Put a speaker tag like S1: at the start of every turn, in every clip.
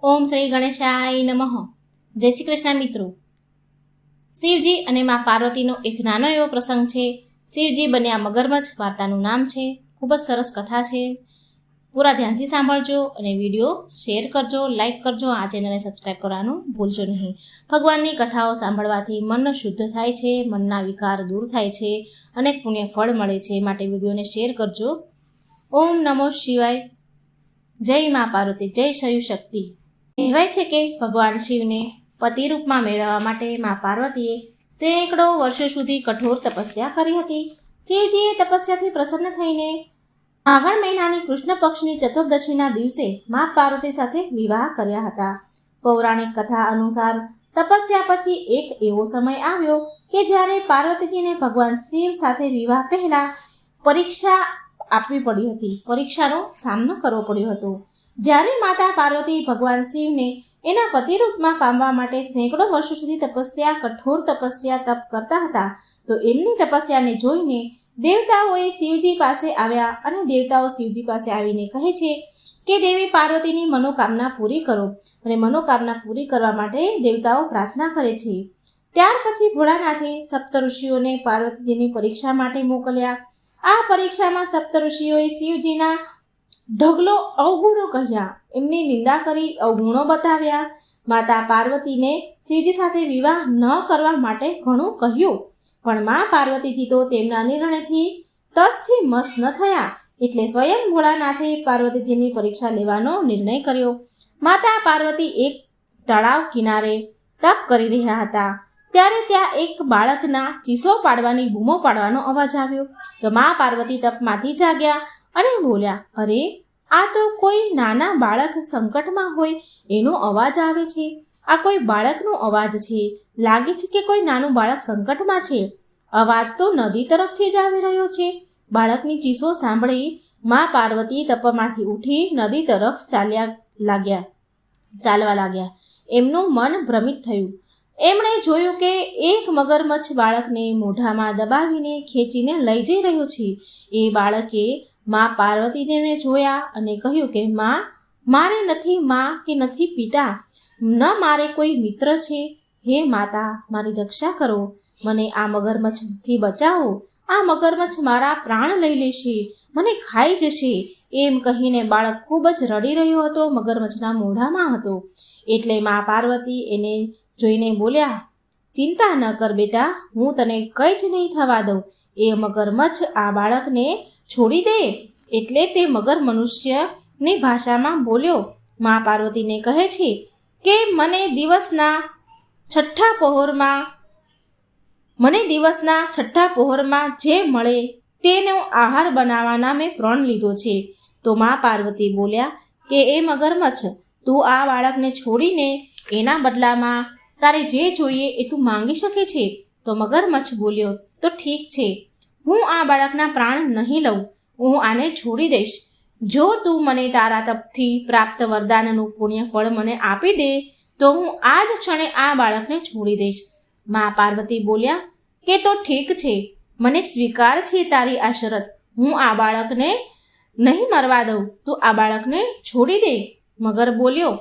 S1: ઓમ શ્રી ગણેશાય નમઃ. જય શ્રી કૃષ્ણ મિત્રો. શિવજી અને મા પાર્વતીનો એક નાનો એવો પ્રસંગ છે. શિવજી બન્યા મગરમચ્છ વાર્તાનું નામ છે. ખૂબ જ સરસ કથા છે. પૂરા ધ્યાનથી સાંભળજો અને વિડીયો શેર કરજો, લાઈક કરજો, આ ચેનલને સબસ્ક્રાઈબ કરવાનું ભૂલશો નહીં. ભગવાનની કથાઓ સાંભળવાથી મન શુદ્ધ થાય છે, મનના વિકાર દૂર થાય છે અને પુણ્ય ફળ મળે છે. માટે વિડીયોને શેર કરજો. ઓમ નમો શિવાય. જય મા પાર્વતી, જય શિવ શક્તિ. કહેવાય છે કે ભગવાન શિવને પતિ રૂપમાં મેળવવા માટે મા પાર્વતીએ સેંકડો વર્ષો સુધી કઠોર તપસ્યા કરી હતી. શિવજીએ તપસ્યાથી પ્રસન્ન થઈને આગળ મહિનાની કૃષ્ણ પક્ષની ચતુર્દશીના દિવસે મા પાર્વતી સાથે વિવાહ કર્યા હતા. પૌરાણિક કથા અનુસાર તપસ્યા પછી એક એવો સમય આવ્યો કે જ્યારે પાર્વતીજીને ભગવાન શિવ સાથે વિવાહ પહેલા પરીક્ષા આપવી પડી હતી. પરીક્ષાનો સામનો કરવો પડ્યો હતો. જ્યારે માતા પાર્વતી ભગવાન શિવને એના પતિ રૂપમાં પામવા માટે સેંકડો વર્ષો સુધી કઠોર તપસ્યા તપ કરતા હતા, તો એમની તપસ્યાને જોઈને દેવતાઓએ શિવજી પાસે આવ્યા અને દેવતાઓ શિવજી પાસે આવીને કહે છે કે દેવી પાર્વતીની મનોકામના પૂરી કરો. અને મનોકામના પૂરી કરવા માટે દેવતાઓ પ્રાર્થના કરે છે. ત્યાર પછી ભોળાનાથે સપ્તઋષિઓને પાર્વતીજીની પરીક્ષા માટે મોકલ્યા. આ પરીક્ષામાં સપ્તઋષિઓએ શિવજીના ઢગલો અવગુણો કહ્યા, એમની નિંદા કરી, અવગુણો બતાવ્યા. માતા પાર્વતીને શિવજી સાથે વિવાહ ન કરવા માટે ઘણું કહ્યું, પણ મા પાર્વતીજી તો તેમના નિર્ણયથી તસથી મસ ન થયા. એટલે સ્વયં ભોળાનાથે પાર્વતીજીની પરીક્ષા લેવાનો નિર્ણય કર્યો. માતા પાર્વતી એક તળાવ કિનારે તપ કરી રહ્યા હતા. ત્યારે ત્યાં એક બાળકના ચીસો પાડવાની બૂમો પાડવાનો અવાજ આવ્યો. તો મા પાર્વતી તપમાંથી જાગ્યા અને બોલ્યા, અરે, આ તો કોઈ નાના બાળક સંકટમાં હોય એનો અવાજ આવે છે. આ કોઈ બાળકનો અવાજ છે. લાગે છે કે કોઈ નાનું બાળક સંકટમાં છે. અવાજ તો નદી તરફથી જ આવી રહ્યો છે. બાળકની ચીસો સાંભળી મા પાર્વતી તપમાંથી ઉઠી નદી તરફ ચાલવા લાગ્યા. એમનું મન ભ્રમિત થયું. એમણે જોયું કે એક મગરમચ્છ બાળકને મોઢામાં દબાવીને ખેંચીને લઈ જઈ રહ્યો છે. એ બાળકે મા પાર્વતીજીને જોયા અને કહ્યું કે મારે નથી મા કે નથી પિતા, ન મારે કોઈ મિત્ર છે. હે માતા, મારી રક્ષા કરો, મને આ મગરમચ્છથી બચાવો. આ મગરમચ્છ મારા પ્રાણ લઈ લેશે, મને ખાઈ જશે. એમ કહીને બાળક ખૂબ જ રડી રહ્યો હતો, મગરમચ્છના મોઢામાં હતો. એટલે મા પાર્વતી એને જોઈને બોલ્યા, ચિંતા ન કર બેટા, હું તને કંઈ જ નહીં થવા દઉં. એ મગરમચ્છ આ બાળકને છોડી દે. એટલે તે મગર મનુષ્યની ભાષામાં બોલ્યો. મા પાર્વતીને કહે છે કે મને દિવસના છઠ્ઠા પહોરમાં જે મળે તેનો આહાર બનાવવાના મેં પ્રણ લીધો છે. તો મા પાર્વતી બોલ્યા કે એ મગરમચ્છ, તું આ બાળકને છોડીને એના બદલામાં તારે જે જોઈએ એ તું માંગી શકે છે. તો મગરમચ્છ બોલ્યો, તો ઠીક છે, હું આ બાળકના પ્રાણ નહીં લઉં, હું આને છોડી દઈશ. જો તું મને તારા તપથી પ્રાપ્ત વરદાનનું પુણ્ય ફળ મને આપી દે તો હું આ જ ક્ષણે આ બાળકને છોડી દઈશ. મા પાર્વતી બોલ્યા કે તો ઠીક છે, મને સ્વીકાર છે તારી આ શરત. હું આ બાળકને નહીં મરવા દઉં, તું આ બાળકને છોડી દે. મગર બોલ્યો,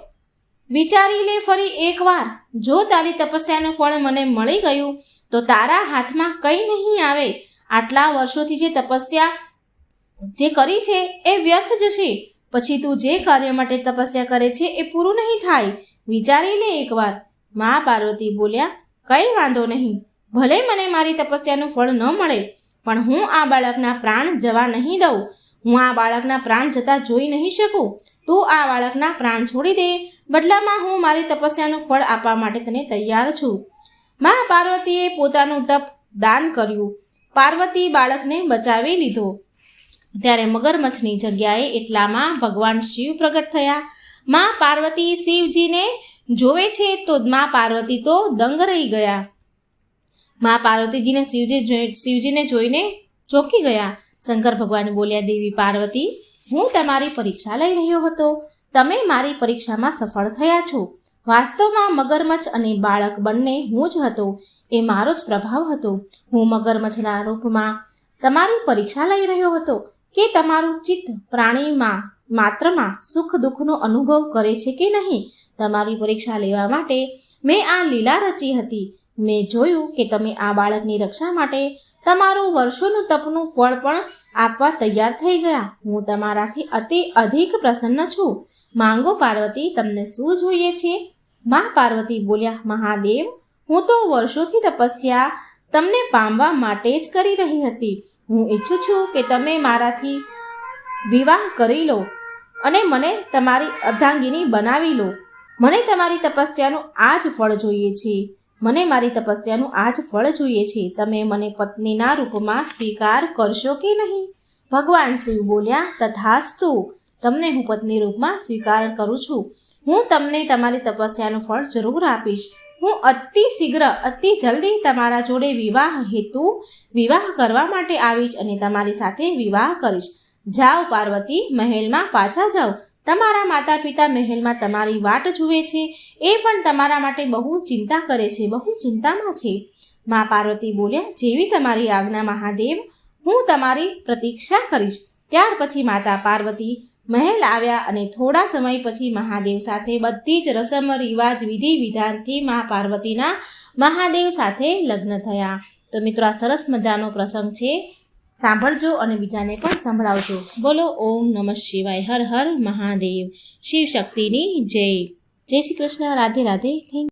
S1: વિચારી લે ફરી એકવાર. જો તારી તપસ્યાનું ફળ મને મળી ગયું તો તારા હાથમાં કંઈ નહીં આવે. આટલા વર્ષોથી જે તપસ્યા જે કરી છે એ વ્યર્થ જશે. પછી તું જે કાર્ય માટે તપસ્યા કરે છે એ પૂરું નહીં થાય. વિચારી લે એકવાર. મા પાર્વતી બોલ્યા, કંઈ વાંધો નહીં, ભલે મને મારી તપસ્યાનું ફળ ન મળે, પણ હું આ બાળકના પ્રાણ જવા નહીં દઉં. હું આ બાળકના પ્રાણ જતા જોઈ નહીં શકું. તું આ બાળકના પ્રાણ છોડી દે, બદલામાં હું મારી તપસ્યાનું ફળ આપવા માટે તને તૈયાર છું. મા પાર્વતીએ પોતાનું તપ દાન કર્યું. પાર્વતી બાળકને બચાવી લીધો. ત્યારે મગરમચ્છની જગ્યાએ એટલામાં ભગવાન શિવ પ્રગટ થયા. મા પાર્વતી શિવજીને જોવે છે તો મા પાર્વતી તો દંગ રહી ગયા. મા પાર્વતીજીને શિવજીને જોઈને ચોંકી ગયા. શંકર ભગવાન બોલ્યા, દેવી પાર્વતી, હું તમારી પરીક્ષા લઈ રહ્યો હતો. તમે મારી પરીક્ષામાં સફળ થયા છો. વાસ્તવમાં મગરમચ્છ અને બાળક બંને હું જ હતો. એ મારો જ પ્રભાવ હતો. હું મગરમચ્છના રૂપમાં તમારી પરીક્ષા લઈ રહ્યો હતો કે તમારું ચિત્ત પ્રાણીમાં માત્રમાં સુખ દુઃખનો અનુભવ કરે છે કે નહીં. તમારી પરીક્ષા લેવા માટે મેં આ લીલા રચી હતી. મેં જોયું કે તમે આ બાળકની રક્ષા માટે તમારું વર્ષોનું તપનું ફળ પણ આપવા તૈયાર થઈ ગયા. હું તમારાથી અતિ અધિક પ્રસન્ન છું. માંગો પાર્વતી, તમને શું જોઈએ છે? મા પાર્વતી બોલ્યા, મહાદેવ, હું તો વર્ષોથી તપસ્યા તમને પામવા માટે જ કરી રહી હતી. હું ઈચ્છું છું કે તમે મારાથી વિવાહ કરી લો અને મને તમારી અર્ધાંગિની બનાવી લો. મને તમારી તપસ્યાનું આ જ ફળ જોઈએ છે. મને મારી તપસ્યાનું આ જ ફળ જોઈએ છે. તમે મને પત્નીના રૂપમાં સ્વીકાર કરશો કે નહીં? ભગવાન શિવ બોલ્યા, તથાસ્તુ, તમને હું પત્ની રૂપમાં સ્વીકાર કરું છું. હું તમને તમારી તપસ્યાનું ફળ જરૂર આપીશ. હું અતિ શીઘ્ર, અતિ જલ્દી તમારા જોડે વિવાહ કરવા માટે આવીશ અને તમારી સાથે વિવાહ કરીશ. જાઓ પાર્વતી, મહેલમાં પાછા જાઓ. તમારા માતા પિતા મહેલમાં તમારી વાટ જુએ છે. એ પણ તમારા માટે બહુ ચિંતા કરે છે, બહુ ચિંતામાં છે. મા પાર્વતી બોલ્યા, જેવી તમારી આજ્ઞા મહાદેવ, હું તમારી પ્રતીક્ષા કરીશ. ત્યાર પછી માતા પાર્વતી મહેલ આવ્યા અને થોડા સમય પછી મહાદેવ સાથે બધી જ રસમ રિવાજ વિધિ વિધાનથી મા પાર્વતીના મહાદેવ સાથે લગ્ન થયા. તો મિત્રો, આ સરસ મજાનો પ્રસંગ છે. સાંભળજો અને બીજાને પણ સંભળાવજો. બોલો ઓમ નમઃ શિવાય. હર હર મહાદેવ. શિવ શક્તિની જય. જય શ્રી કૃષ્ણ. રાધે રાધે. Thank you.